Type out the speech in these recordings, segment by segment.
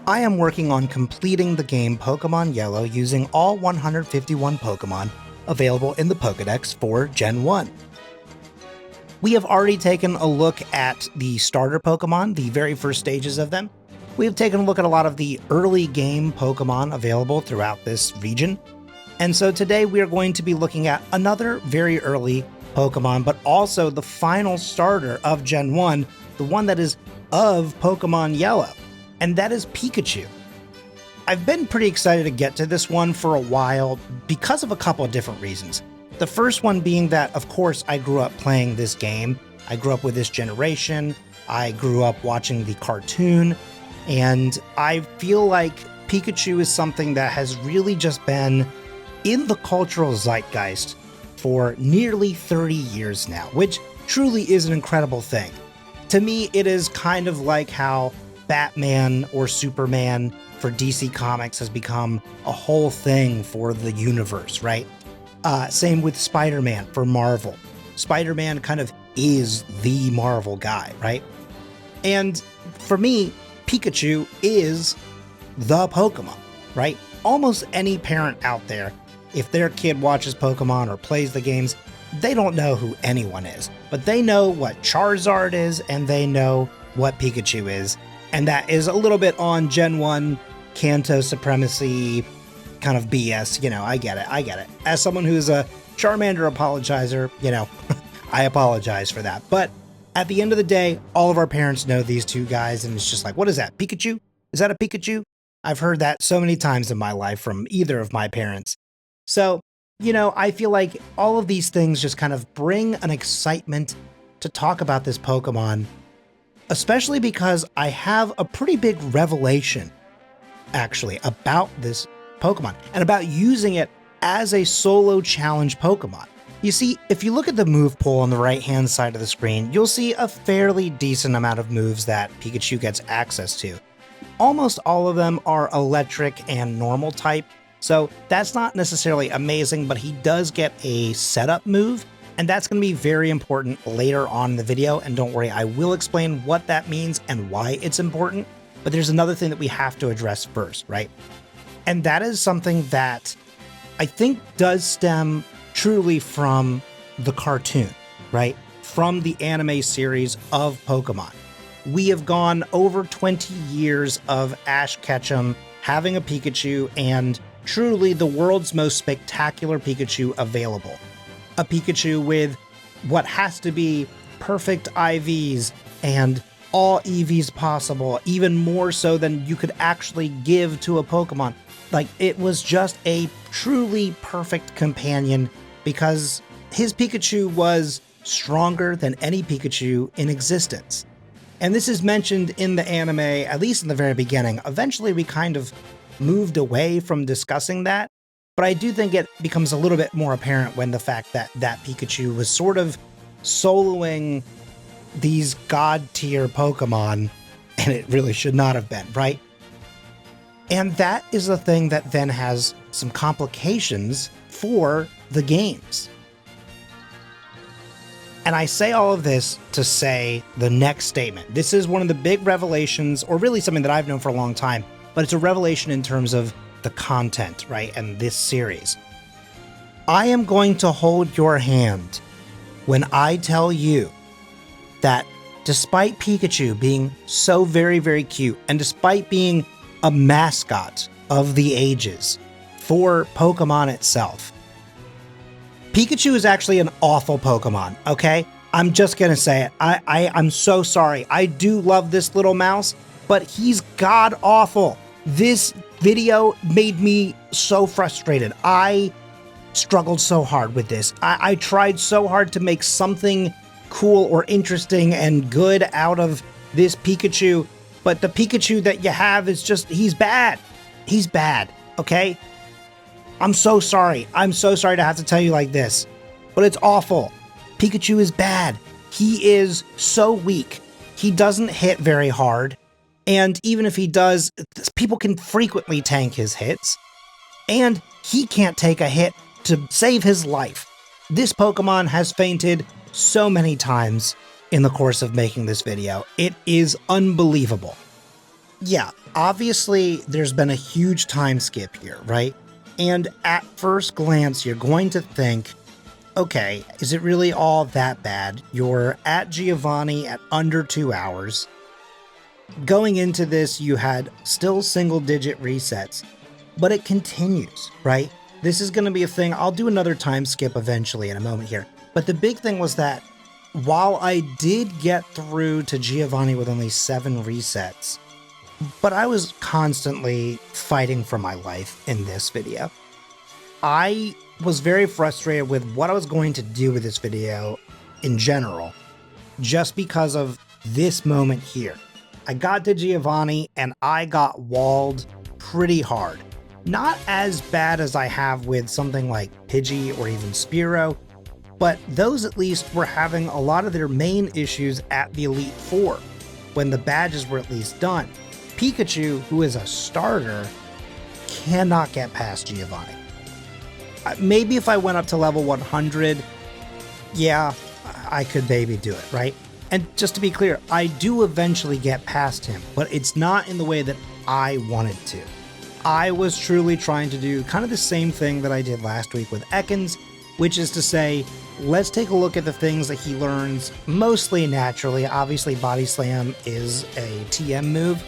I am working on completing the game Pokémon Yellow using all 151 Pokémon available in the Pokédex for Gen 1. We have already taken a look at the starter Pokémon, the very first stages of them. We have taken a look at a lot of the early game Pokémon available throughout this region. And so today we are going to be looking at another very early Pokémon, but also the final starter of Gen 1, the one that is of Pokémon Yellow, and that is Pikachu. I've been pretty excited to get to this one for a while because of a couple of different reasons. The first one being that, of course, I grew up playing this game. I grew up with this generation. I grew up watching the cartoon, and I feel like Pikachu is something that has really just been in the cultural zeitgeist for nearly 30 years now, which truly is an incredible thing. To me, it is kind of like how Batman or Superman for DC Comics has become a whole thing for the universe, right? Same with Spider-Man for Marvel. Spider-Man kind of is the Marvel guy, right? And for me, Pikachu is the Pokemon, right? Almost any parent out there, if their kid watches Pokemon or plays the games, they don't know who anyone is, but they know what Charizard is and they know what Pikachu is. And that is a little bit on Gen 1 Kanto supremacy kind of BS. You know, I get it. As someone who's a Charmander apologizer, you know, I apologize for that. But at the end of the day, all of our parents know these two guys, and it's just like, what is that, Pikachu? Is that a Pikachu? I've heard that so many times in my life from either of my parents. So, you know, I feel like all of these things just kind of bring an excitement to talk about this Pokemon, especially because I have a pretty big revelation, actually, about this Pokemon and about using it as a solo challenge Pokemon. You see, if you look at the move pool on the right-hand side of the screen, you'll see a fairly decent amount of moves that Pikachu gets access to. Almost all of them are electric and normal type, so that's not necessarily amazing, but he does get a setup move, and that's going to be very important later on in the video, and don't worry, I will explain what that means and why it's important, but there's another thing that we have to address first, right? And that is something that I think does stem truly from the cartoon, right? From the anime series of Pokemon. We have gone over 20 years of Ash Ketchum having a Pikachu, and truly the world's most spectacular Pikachu available. A Pikachu with what has to be perfect IVs and all EVs possible, even more so than you could actually give to a Pokemon. Like, it was just a truly perfect companion because his Pikachu was stronger than any Pikachu in existence. And this is mentioned in the anime, at least in the very beginning. Eventually, we kind of moved away from discussing that, but I do think it becomes a little bit more apparent when the fact that Pikachu was sort of soloing these god-tier Pokemon, and it really should not have been, right? And that is a thing that then has some complications for the games. And I say all of this to say the next statement. This is one of the big revelations, or really something that I've known for a long time, but it's a revelation in terms of the content, right, and this series. I am going to hold your hand when I tell you that despite Pikachu being so very, very cute, and despite being a mascot of the ages for Pokemon itself, Pikachu is actually an awful Pokemon, okay? I'm just gonna say it. I'm so sorry. I do love this little mouse, but he's god-awful. This video made me so frustrated. I struggled so hard with this. I tried so hard to make something cool or interesting and good out of this Pikachu, but the Pikachu that you have is just, he's bad. He's bad, okay? I'm so sorry. I'm so sorry to have to tell you like this, but it's awful. Pikachu is bad. He is so weak. He doesn't hit very hard, and even if he does, people can frequently tank his hits, and he can't take a hit to save his life. This Pokemon has fainted so many times in the course of making this video. It is unbelievable. Yeah, obviously there's been a huge time skip here, right? And at first glance, you're going to think, okay, is it really all that bad? You're at Giovanni at under 2 hours. Going into this, you had still single-digit resets, but it continues, right? This is going to be a thing. I'll do another time skip eventually in a moment here. But the big thing was that while I did get through to Giovanni with only 7 resets, but I was constantly fighting for my life in this video. I was very frustrated with what I was going to do with this video in general, just because of this moment here. I got to Giovanni and I got walled pretty hard. Not as bad as I have with something like Pidgey or even Spearow, but those at least were having a lot of their main issues at the Elite Four, when the badges were at least done. Pikachu, who is a starter, cannot get past Giovanni. Maybe if I went up to level 100, yeah, I could maybe do it, right? And just to be clear, I do eventually get past him, but it's not in the way that I wanted to. I was truly trying to do kind of the same thing that I did last week with Ekans, which is to say, let's take a look at the things that he learns mostly naturally. Obviously, Body Slam is a TM move,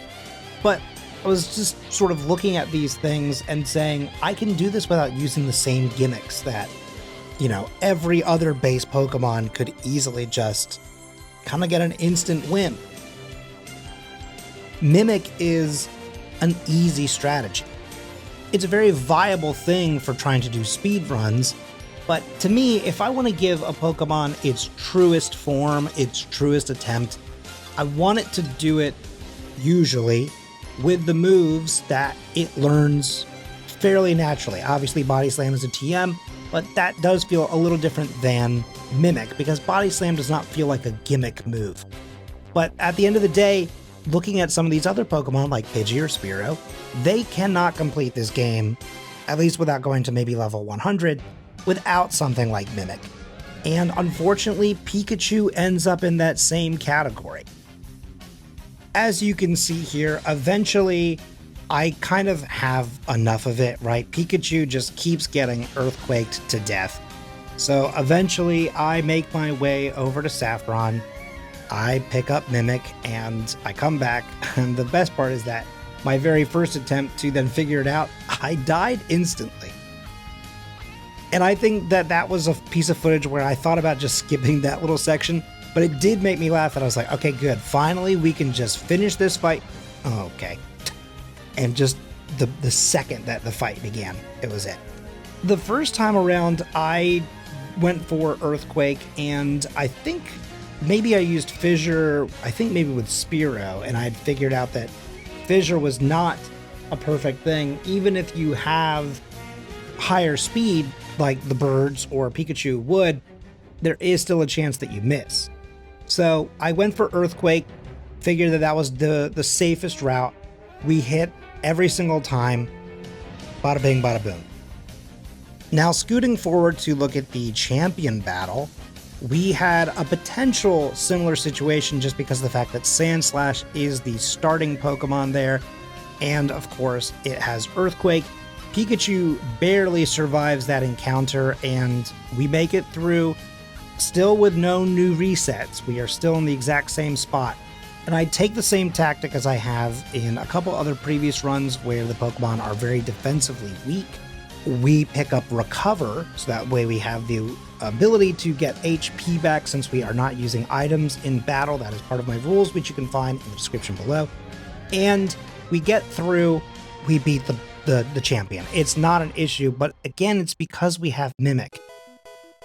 but I was just sort of looking at these things and saying, I can do this without using the same gimmicks that, every other base Pokemon could easily just kind of get an instant win. Mimic is an easy strategy. It's a very viable thing for trying to do speed runs, but to me, if I want to give a Pokemon its truest form, its truest attempt, I want it to do it usually with the moves that it learns fairly naturally. Obviously, Body Slam is a TM, but that does feel a little different than Mimic, because Body Slam does not feel like a gimmick move. But at the end of the day, looking at some of these other Pokemon like Pidgey or Spearow, they cannot complete this game, at least without going to maybe level 100, without something like Mimic. And unfortunately, Pikachu ends up in that same category. As you can see here, eventually I kind of have enough of it, right? Pikachu just keeps getting earthquaked to death. So eventually I make my way over to Saffron, I pick up Mimic, and I come back. And the best part is that my very first attempt to then figure it out, I died instantly. And I think that that was a piece of footage where I thought about just skipping that little section, but it did make me laugh, and I was like, okay, good. Finally, we can just finish this fight. Oh, okay. And just the second that the fight began, it was it. The first time around, I went for Earthquake, and I think maybe I used Fissure, I think maybe with Spearow, and I'd figured out that Fissure was not a perfect thing. Even if you have higher speed, like the birds or Pikachu would, there is still a chance that you miss. So I went for Earthquake, figured that that was the safest route. We hit every single time. Bada bing, bada boom. Now, scooting forward to look at the champion battle, we had a potential similar situation just because of the fact that Sandslash is the starting Pokemon there, and of course it has Earthquake. Pikachu barely survives that encounter, and we make it through, still with no new resets. We are still in the exact same spot. And I take the same tactic as I have in a couple other previous runs where the Pokemon are very defensively weak. We pick up Recover, so that way we have the ability to get HP back since we are not using items in battle. That is part of my rules, which you can find in the description below. And we get through, we beat the champion. It's not an issue, but again, it's because we have Mimic.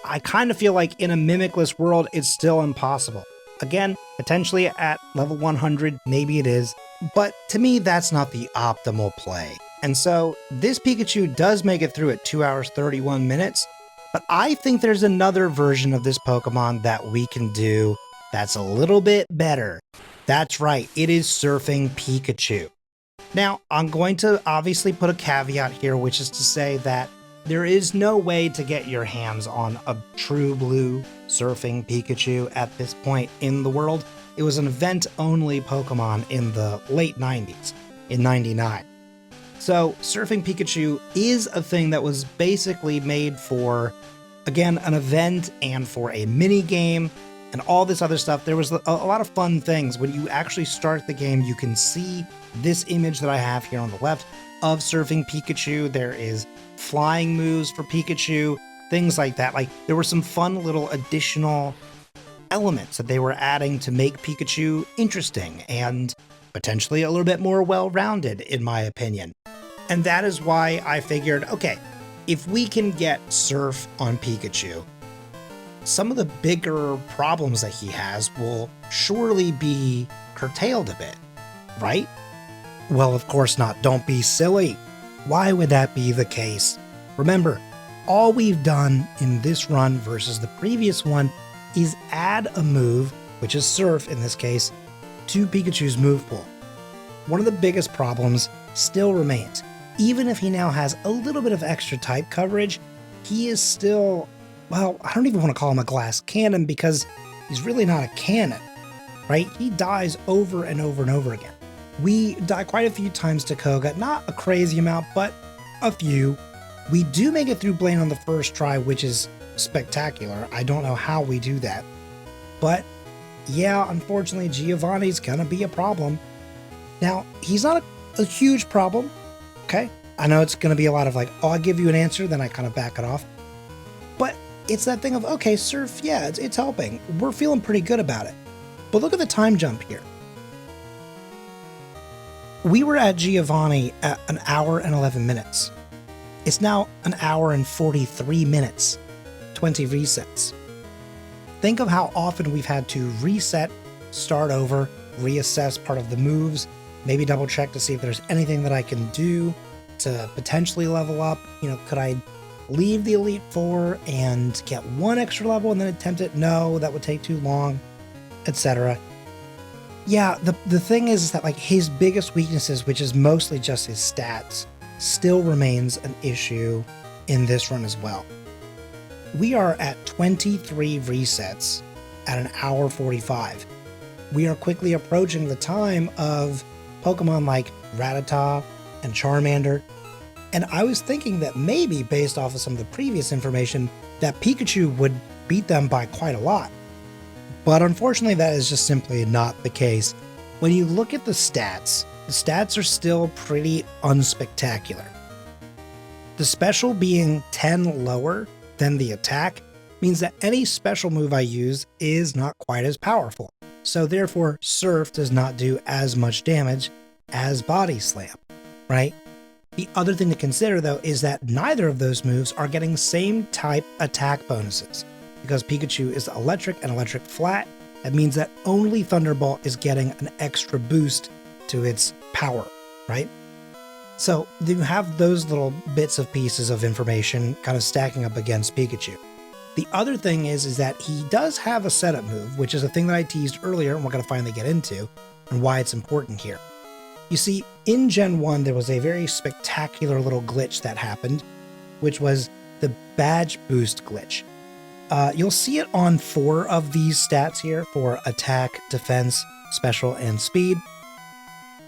I kind of feel like in a Mimicless world, it's still impossible. Again, potentially at level 100, maybe it is, but to me, that's not the optimal play. And so this Pikachu does make it through at 2 hours, 31 minutes, but I think there's another version of this Pokemon that we can do that's a little bit better. That's right, it is Surfing Pikachu. Now, I'm going to obviously put a caveat here, which is to say that there is no way to get your hands on a true blue Surfing Pikachu at this point in the world. It was an event-only Pokemon in the late 90s, in 99. So Surfing Pikachu is a thing that was basically made for, again, an event and for a mini game and all this other stuff. There was a lot of fun things. When you actually start the game, you can see this image that I have here on the left of Surfing Pikachu. There is flying moves for Pikachu, things like that. Like, there were some fun little additional elements that they were adding to make Pikachu interesting and potentially a little bit more well-rounded, in my opinion. And that is why I figured, okay, if we can get Surf on Pikachu, some of the bigger problems that he has will surely be curtailed a bit, right? Well, of course not. Don't be silly. Why would that be the case? Remember, all we've done in this run versus the previous one is add a move, which is Surf in this case, to Pikachu's move pool. One of the biggest problems still remains. Even if he now has a little bit of extra type coverage, he is still, well, I don't even want to call him a glass cannon because he's really not a cannon, right? He dies over and over and over again. We die quite a few times to Koga, not a crazy amount, but a few. We do make it through Blaine on the first try, which is spectacular. I don't know how we do that. But yeah, unfortunately, Giovanni's gonna be a problem. Now, he's not a huge problem, okay? I know it's gonna be a lot of like, oh, I'll give you an answer, then I kind of back it off. But it's that thing of, okay, Surf, yeah, it's helping. We're feeling pretty good about it. But look at the time jump here. We were at Giovanni at 1 hour and 11 minutes. It's now 1 hour and 43 minutes, 20 resets. Think of how often we've had to reset, start over, reassess part of the moves, maybe double check to see if there's anything that I can do to potentially level up. You know, could I leave the Elite Four and get 1 extra level and then attempt it? No, that would take too long, etc. Yeah, the thing is that like his biggest weaknesses, which is mostly just his stats, still remains an issue in this run as well. We are at 23 resets at 1 hour 45. We are quickly approaching the time of Pokemon like Rattata and Charmander, and I was thinking that maybe based off of some of the previous information that Pikachu would beat them by quite a lot. But unfortunately, that is just simply not the case. When you look at the stats are still pretty unspectacular. The special being 10 lower than the attack means that any special move I use is not quite as powerful. So therefore, Surf does not do as much damage as Body Slam, right? The other thing to consider though is that neither of those moves are getting same type attack bonuses. Because Pikachu is electric and electric flat, that means that only Thunderbolt is getting an extra boost to its power, right? So you have those little bits of pieces of information kind of stacking up against Pikachu. The other thing is that he does have a setup move, which is a thing that I teased earlier and we're going to finally get into, and why it's important here. You see, in Gen 1, there was a very spectacular little glitch that happened, which was the badge boost glitch. You'll see it on 4 of these stats here for attack, defense, special, and speed.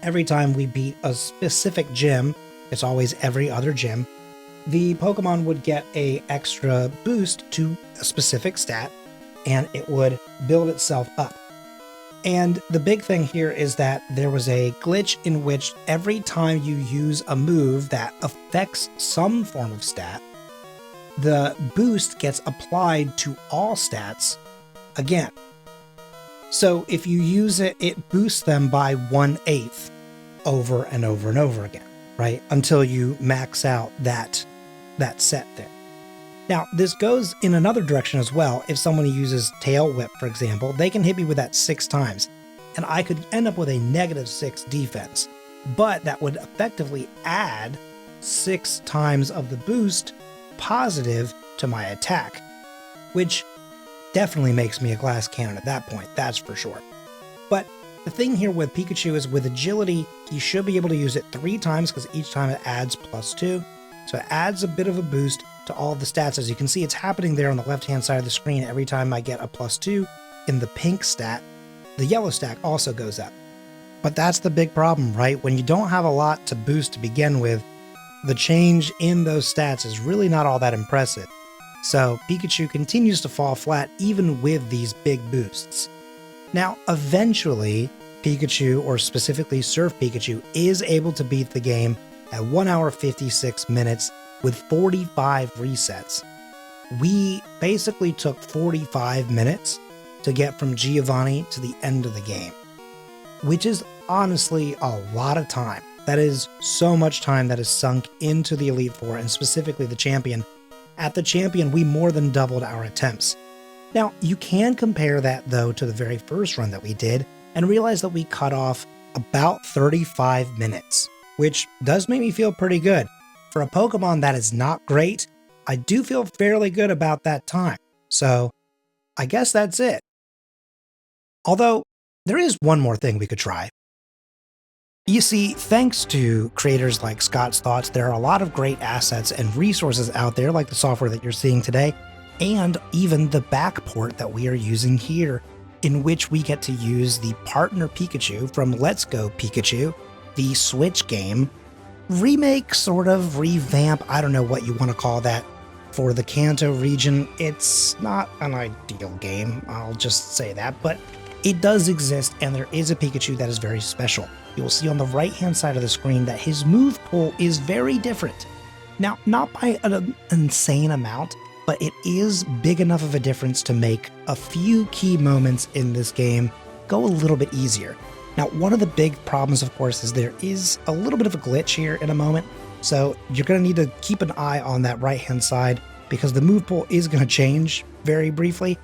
Every time we beat a specific gym, it's always every other gym, the Pokemon would get an extra boost to a specific stat, and it would build itself up. And the big thing here is that there was a glitch in which every time you use a move that affects some form of stat, the boost gets applied to all stats again. So if you use it, it boosts them by 1/8 over and over and over again, right? Until you max out that set there. Now, this goes in another direction as well. If someone uses Tail Whip, for example, they can hit me with that 6 times, and I could end up with a -6 defense, but that would effectively add 6 times of the boost positive to my attack, which definitely makes me a glass cannon at that point, that's for sure. But the thing here with Pikachu is with agility, he should be able to use it 3 times because each time it adds +2. So it adds a bit of a boost to all the stats. As you can see, it's happening there on the left-hand side of the screen every time I get a +2 in the pink stat. the yellow stack also goes up. But that's the big problem, right? When you don't have a lot to boost to begin with, the change in those stats is really not all that impressive. So Pikachu continues to fall flat even with these big boosts. Now, eventually, Pikachu, or specifically Surf Pikachu, is able to beat the game at 1 hour 56 minutes with 45 resets. We basically took 45 minutes to get from Giovanni to the end of the game, which is honestly a lot of time. That is so much time that is sunk into the Elite Four, and specifically the Champion. At the Champion, we more than doubled our attempts. Now, you can compare that, though, to the very first run that we did, and realize that we cut off about 35 minutes, which does make me feel pretty good. For a Pokemon that is not great, I do feel fairly good about that time. So, I guess that's it. Although, there is one more thing we could try. You see, thanks to creators like Scott's Thoughts, there are a lot of great assets and resources out there, like the software that you're seeing today, and even the back port that we are using here, in which we get to use the partner Pikachu from Let's Go Pikachu, the Switch game, remake, sort of, revamp, I don't know what you want to call that, for the Kanto region. It's not an ideal game, I'll just say that, but it does exist, and there is a Pikachu that is very special. You will see on the right-hand side of the screen that his move pool is very different. Now, not by an insane amount, but it is big enough of a difference to make a few key moments in this game go a little bit easier. Now, one of the big problems, of course, is there is a little bit of a glitch here in a moment, so you're going to need to keep an eye on that right-hand side, because the move pool is going to change very briefly.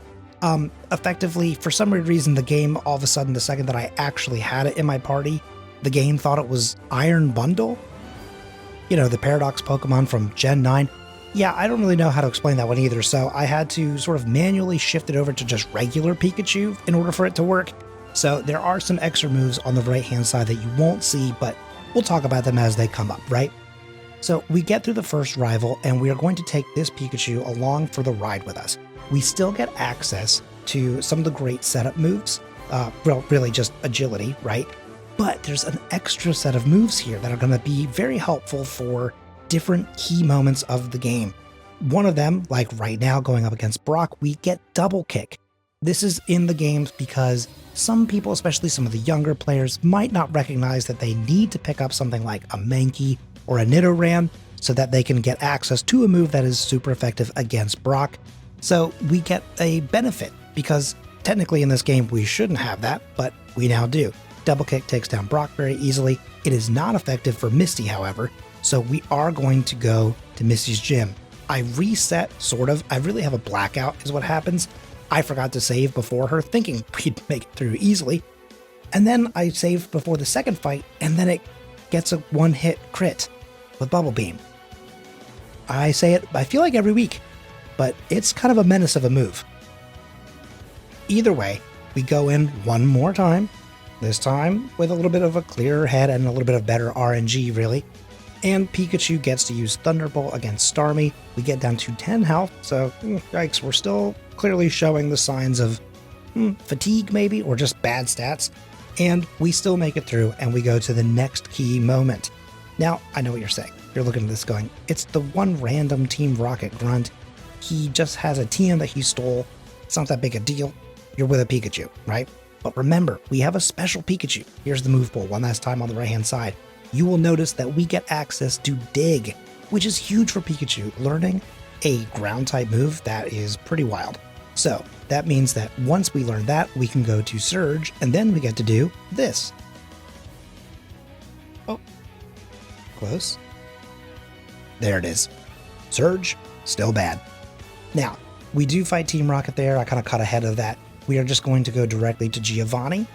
Effectively, for some weird reason, the game, all of a sudden, the second that I actually had it in my party, the game thought it was Iron Bundle. You know, the Paradox Pokemon from Gen 9. Yeah, I don't really know how to explain that one either, so I had to sort of manually shift it over to just regular Pikachu in order for it to work. So there are some extra moves on the right-hand side that you won't see, but we'll talk about them as they come up, right? So we get through the first rival, and we are going to take this Pikachu along for the ride with us. We still get access to some of the great setup moves, well, really just agility, right? But there's an extra set of moves here that are going to be very helpful for different key moments of the game. One of them, like right now going up against Brock, we get double kick. This is in the games because some people, especially some of the younger players, might not recognize that they need to pick up something like a Mankey or a Nidoran so that they can get access to a move that is super effective against Brock. So we get a benefit, because technically in this game we shouldn't have that, but we now do. Double kick takes down Brock very easily. It is not effective for Misty, however, so we are going to go to Misty's gym. I reset, sort of. I really have a blackout is what happens. I forgot to save before her, thinking we'd make it through easily. And then I saved before the second fight, and then it gets a one-hit crit with Bubble Beam. I say it, I feel like every week, but it's kind of a menace of a move. Either way, we go in one more time, this time with a little bit of a clearer head and a little bit of better RNG, really. And Pikachu gets to use Thunderbolt against Starmie. We get down to 10 health, so yikes, we're still clearly showing the signs of fatigue maybe, or just bad stats. And we still make it through, and we go to the next key moment. Now, I know what you're saying. You're looking at this going, it's the one random Team Rocket grunt. He just has a TM that he stole. It's not that big a deal. You're with a Pikachu, right? But remember, we have a special Pikachu. Here's the move pool one last time on the right-hand side. You will notice that we get access to Dig, which is huge for Pikachu. Learning a ground-type move, that is pretty wild. So that means that once we learn that, we can go to Surge, and then we get to do this. Oh, close. There it is. Surge, still bad. Now, we do fight Team Rocket there. I kind of cut ahead of that. We are just going to go directly to Giovanni.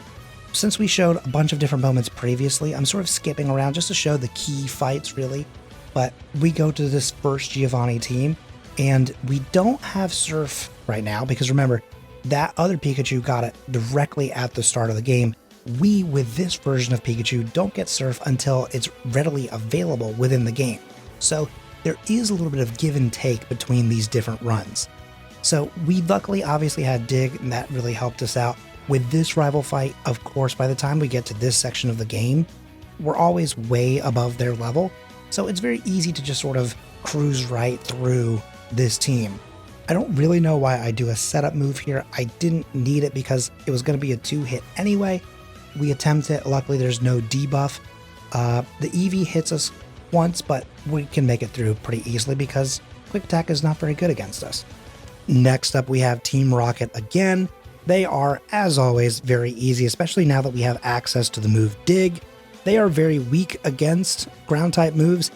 Since we showed a bunch of different moments previously, I'm sort of skipping around just to show the key fights, really. But we go to this first Giovanni team, and we don't have Surf right now, because remember, that other Pikachu got it directly at the start of the game. We, with this version of Pikachu, don't get Surf until it's readily available within the game. So there is a little bit of give and take between these different runs. So we luckily obviously had Dig, and that really helped us out. With this rival fight, of course, by the time we get to this section of the game, we're always way above their level, so it's very easy to just sort of cruise right through this team. I don't really know why I do a setup move here. I didn't need it because it was going to be a 2-hit anyway. We attempt it. Luckily, there's no debuff. The Eevee hits us once, but we can make it through pretty easily because Quick Attack is not very good against us. Next up, we have Team Rocket again. They are, as always, very easy, especially now that we have access to the move Dig. They are very weak against ground-type moves.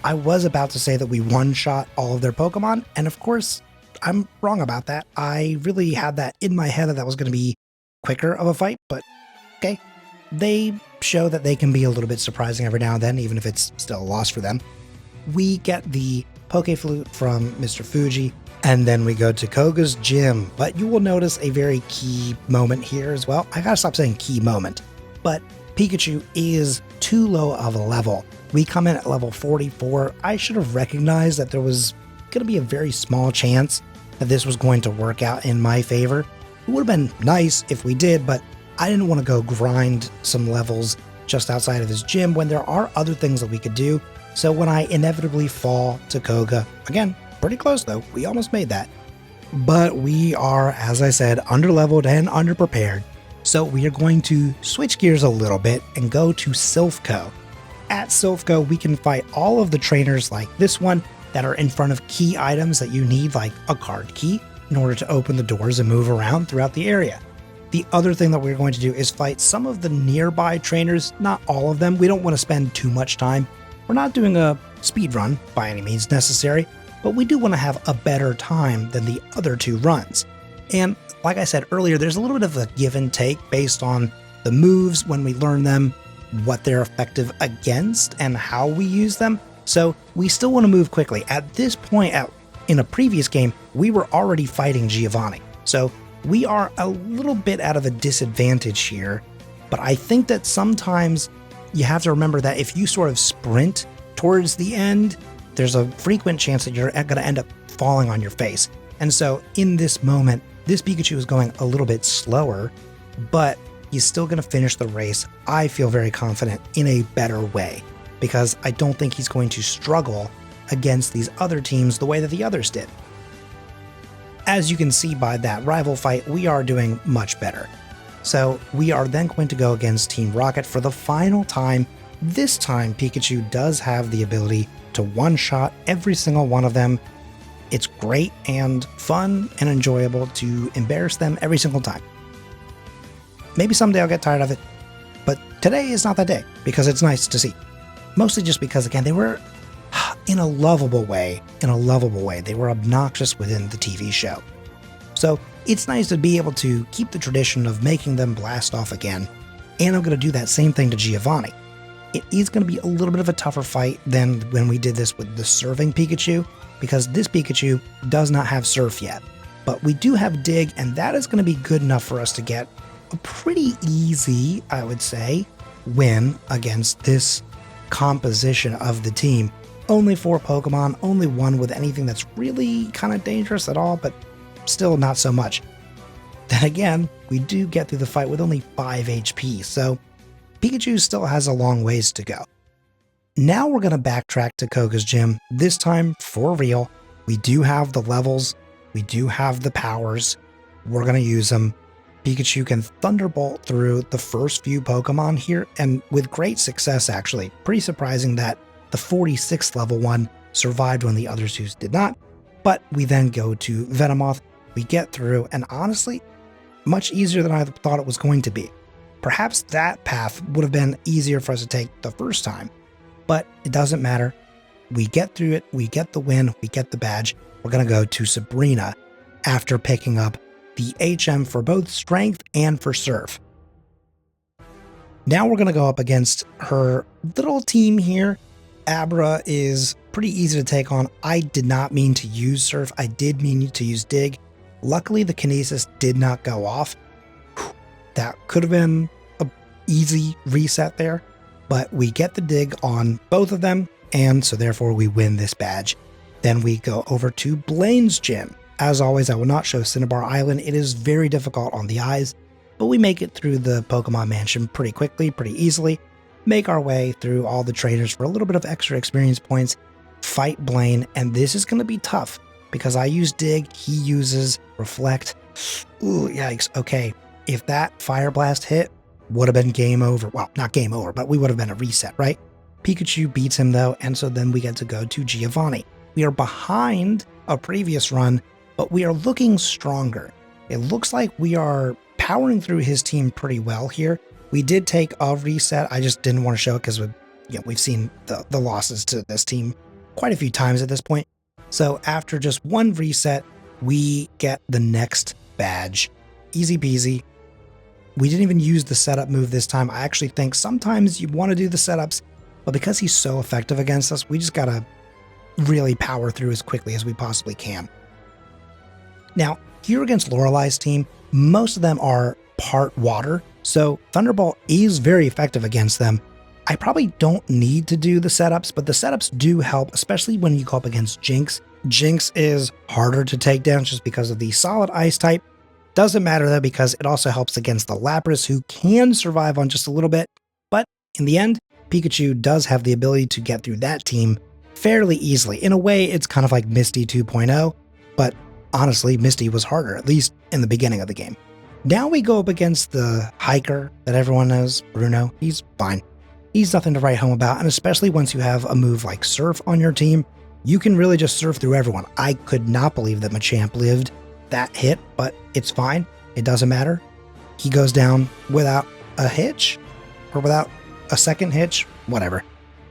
I was about to say that we one-shot all of their Pokemon, and of course, I'm wrong about that. I really had that in my head that was going to be quicker of a fight, but okay. They show that they can be a little bit surprising every now and then, even if it's still a loss for them. We get the Pokeflute from Mr. Fuji, and then we go to Koga's gym. But you will notice a very key moment here as well. I gotta stop saying key moment, but Pikachu is too low of a level. We come in at level 44. I should have recognized that there was going to be a very small chance that this was going to work out in my favor. It would have been nice if we did, but I didn't want to go grind some levels just outside of his gym when there are other things that we could do. So when I inevitably fall to Koga, again, pretty close though, we almost made that. But we are, as I said, underleveled and underprepared. So we are going to switch gears a little bit and go to Silphco. At Silphco, we can fight all of the trainers like this one that are in front of key items that you need, like a card key, in order to open the doors and move around throughout the area. The other thing that we're going to do is fight some of the nearby trainers, not all of them. We don't want to spend too much time. We're not doing a speed run by any means necessary, but we do want to have a better time than the other two runs. And like I said earlier, there's a little bit of a give and take based on the moves when we learn them, what they're effective against, and how we use them. So we still want to move quickly. At this point, in a previous game, we were already fighting Giovanni. So we are a little bit out of a disadvantage here, but I think that sometimes you have to remember that if you sort of sprint towards the end, there's a frequent chance that you're going to end up falling on your face. And so in this moment, this Pikachu is going a little bit slower, but he's still going to finish the race, I feel very confident, in a better way, because I don't think he's going to struggle against these other teams the way that the others did. As you can see by that rival fight, we are doing much better. So we are then going to go against Team Rocket for the final time. This time, Pikachu does have the ability to one-shot every single one of them. It's great and fun and enjoyable to embarrass them every single time. Maybe someday I'll get tired of it, but today is not that day because it's nice to see. Mostly just because, again, they were in a lovable way, they were obnoxious within the TV show. So it's nice to be able to keep the tradition of making them blast off again, and I'm going to do that same thing to Giovanni. It is going to be a little bit of a tougher fight than when we did this with the Surfing Pikachu, because this Pikachu does not have Surf yet. But we do have Dig, and that is going to be good enough for us to get a pretty easy, I would say, win against this composition of the team. Only 4 Pokemon, only one with anything that's really kind of dangerous at all, but still not so much. Then again, we do get through the fight with only 5 HP, so Pikachu still has a long ways to go. Now we're going to backtrack to Koga's gym, this time for real. We do have the levels, we do have the powers, we're going to use them. Pikachu can Thunderbolt through the first few Pokemon here, and with great success actually. Pretty surprising that the 46th level one survived when the other two did not. But we then go to Venomoth, we get through, and honestly, much easier than I thought it was going to be. Perhaps that path would have been easier for us to take the first time, but it doesn't matter. We get through it, we get the win, we get the badge. We're going to go to Sabrina after picking up the HM for both Strength and for Surf. Now we're going to go up against her little team here. Abra is pretty easy to take on. I did not mean to use Surf, I did mean to use Dig. Luckily, the Kinesis did not go off. That could have been an easy reset there, but we get the Dig on both of them, and so therefore we win this badge. Then we go over to Blaine's gym. As always, I will not show Cinnabar Island. It is very difficult on the eyes, but we make it through the Pokemon Mansion pretty quickly, pretty easily, make our way through all the trainers for a little bit of extra experience points, fight Blaine, and this is going to be tough because I use Dig, he uses Reflect. Ooh, yikes. Okay, if that Fire Blast hit, would have been game over. Well, not game over, but we would have been a reset, right? Pikachu beats him though, and so then we get to go to Giovanni. We are behind a previous run, but we are looking stronger. It looks like we are powering through his team pretty well here. We did take a reset. I just didn't want to show it because we've seen the losses to this team quite a few times at this point. So after just one reset, we get the next badge. Easy peasy. We didn't even use the setup move this time. I actually think sometimes you want to do the setups, but because he's so effective against us, we just gotta really power through as quickly as we possibly can. Now, here against Lorelei's team, most of them are part water, so Thunderbolt is very effective against them. I probably don't need to do the setups, but the setups do help, especially when you go up against Jinx. Jinx is harder to take down just because of the solid ice type. Doesn't matter though, because it also helps against the Lapras, who can survive on just a little bit, but in the end, Pikachu does have the ability to get through that team fairly easily. In a way, it's kind of like Misty 2.0, but honestly, Misty was harder, at least in the beginning of the game. Now we go up against the hiker that everyone knows, Bruno. He's fine. He's nothing to write home about, and especially once you have a move like Surf on your team, you can really just surf through everyone. I could not believe that Machamp lived that hit, but it's fine. It doesn't matter. He goes down without a hitch, or without a second hitch, whatever.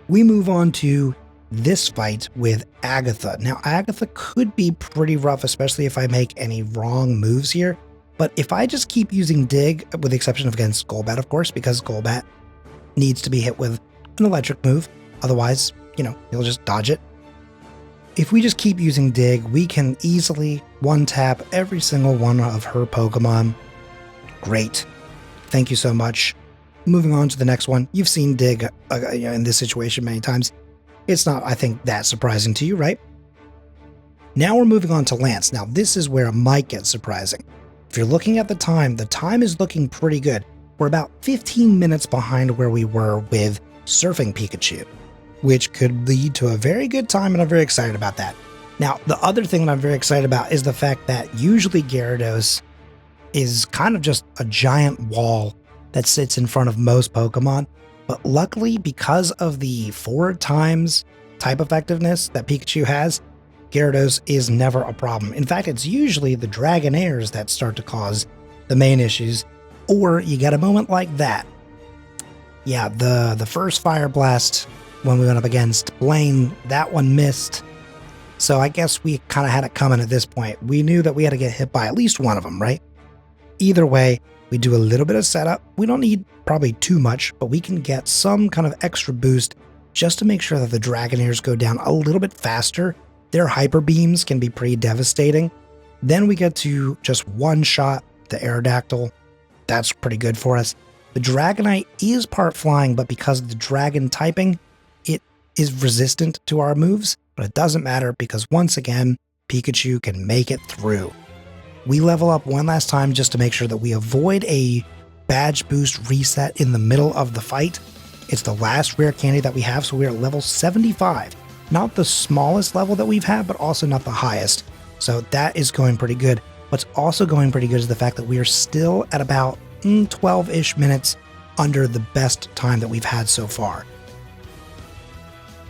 We move on to this fight with Agatha. Now, Agatha could be pretty rough, especially if I make any wrong moves here, but if I just keep using Dig, with the exception of against Golbat, of course, because Golbat needs to be hit with an electric move, otherwise, he'll just dodge it. If we just keep using Dig, we can easily one-tap every single one of her Pokemon. Great. Thank you so much. Moving on to the next one. You've seen Dig in this situation many times. It's not, I think, that surprising to you, right? Now we're moving on to Lance. Now, this is where it might get surprising. If you're looking at the time is looking pretty good. We're about 15 minutes behind where we were with Surfing Pikachu, which could lead to a very good time, and I'm very excited about that. Now, the other thing that I'm very excited about is the fact that usually Gyarados is kind of just a giant wall that sits in front of most Pokemon, but luckily, because of the 4 times type effectiveness that Pikachu has, Gyarados is never a problem. In fact, it's usually the Dragonairs that start to cause the main issues, or you get a moment like that. Yeah, the first Fire Blast when we went up against Blaine, that one missed. So I guess we kind of had it coming at this point. We knew that we had to get hit by at least one of them, right? Either way, we do a little bit of setup. We don't need probably too much, but we can get some kind of extra boost just to make sure that the Dragonairs go down a little bit faster. Their Hyper Beams can be pretty devastating. Then we get to just one shot the Aerodactyl. That's pretty good for us. The Dragonite is part flying, but because of the dragon typing, it is resistant to our moves, but it doesn't matter because once again, Pikachu can make it through. We level up one last time just to make sure that we avoid a badge boost reset in the middle of the fight. It's the last rare candy that we have, so we're at level 75. Not the smallest level that we've had, but also not the highest. So that is going pretty good. What's also going pretty good is the fact that we are still at about 12-ish minutes under the best time that we've had so far.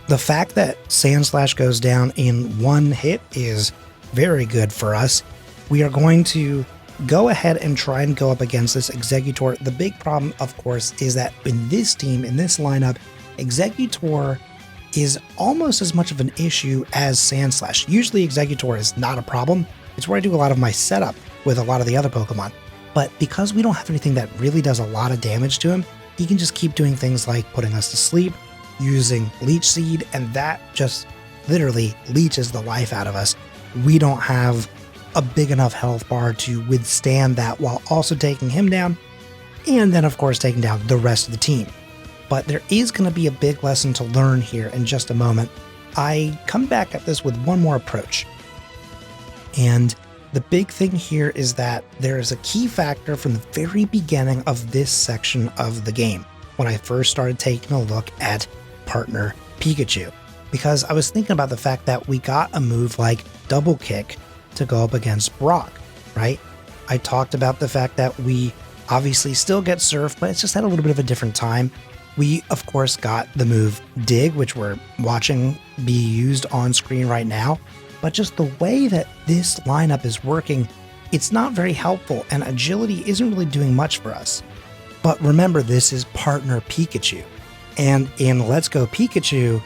The fact that Sandslash goes down in one hit is very good for us. We are going to go ahead and try and go up against this Exeggutor. The big problem, of course, is that in this team, in this lineup, Exeggutor is almost as much of an issue as Sandslash. Usually Exeggutor is not a problem. It's where I do a lot of my setup with a lot of the other Pokemon. But because we don't have anything that really does a lot of damage to him, he can just keep doing things like putting us to sleep, using Leech Seed, and that just literally leeches the life out of us. We don't have a big enough health bar to withstand that while also taking him down, and then of course taking down the rest of the team. But there is going to be a big lesson to learn here in just a moment. I come back at this with one more approach. And The big thing here is that there is a key factor from the very beginning of this section of the game, when I first started taking a look at partner Pikachu, because I was thinking about the fact that we got a move like double kick to go up against Brock, right? I talked about the fact that we obviously still get Surf, but it's just at a little bit of a different time. We, of course, got the move Dig, which we're watching be used on screen right now. But just the way that this lineup is working, it's not very helpful, and agility isn't really doing much for us. But remember, this is partner Pikachu. And in Let's Go Pikachu,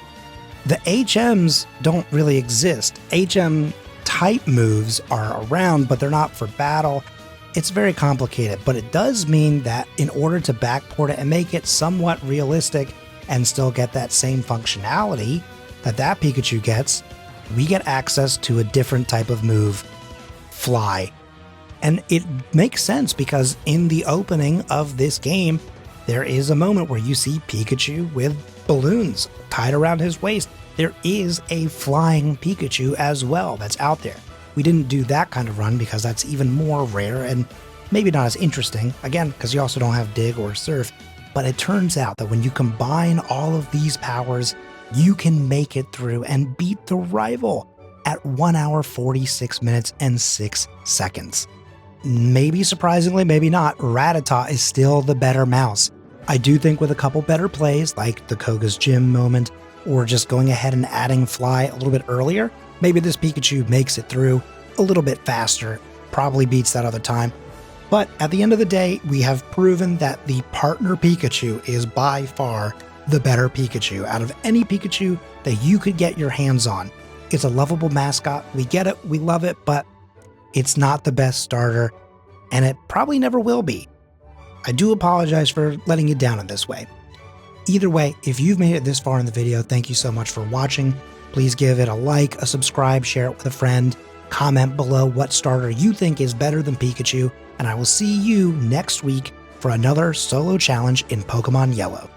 the HMs don't really exist. HM type moves are around, but they're not for battle. It's very complicated, but it does mean that in order to backport it and make it somewhat realistic and still get that same functionality that Pikachu gets, we get access to a different type of move, Fly. And it makes sense because in the opening of this game, there is a moment where you see Pikachu with balloons tied around his waist. There is a flying Pikachu as well that's out there. We didn't do that kind of run because that's even more rare and maybe not as interesting, again, because you also don't have Dig or Surf. But it turns out that when you combine all of these powers, you can make it through and beat the rival at 1 hour, 46 minutes, and 6 seconds. Maybe surprisingly, maybe not, Rattata is still the better mouse. I do think with a couple better plays, like the Koga's Gym moment, or just going ahead and adding Fly a little bit earlier, maybe this Pikachu makes it through a little bit faster, probably beats that other time. But at the end of the day, we have proven that the partner Pikachu is by far the better Pikachu out of any Pikachu that you could get your hands on. It's a lovable mascot, we get it, we love it, but it's not the best starter, and it probably never will be. I do apologize for letting you down in this way. Either way, if you've made it this far in the video, thank you so much for watching. Please give it a like, a subscribe, share it with a friend, comment below what starter you think is better than Pikachu, and I will see you next week for another solo challenge in Pokemon Yellow.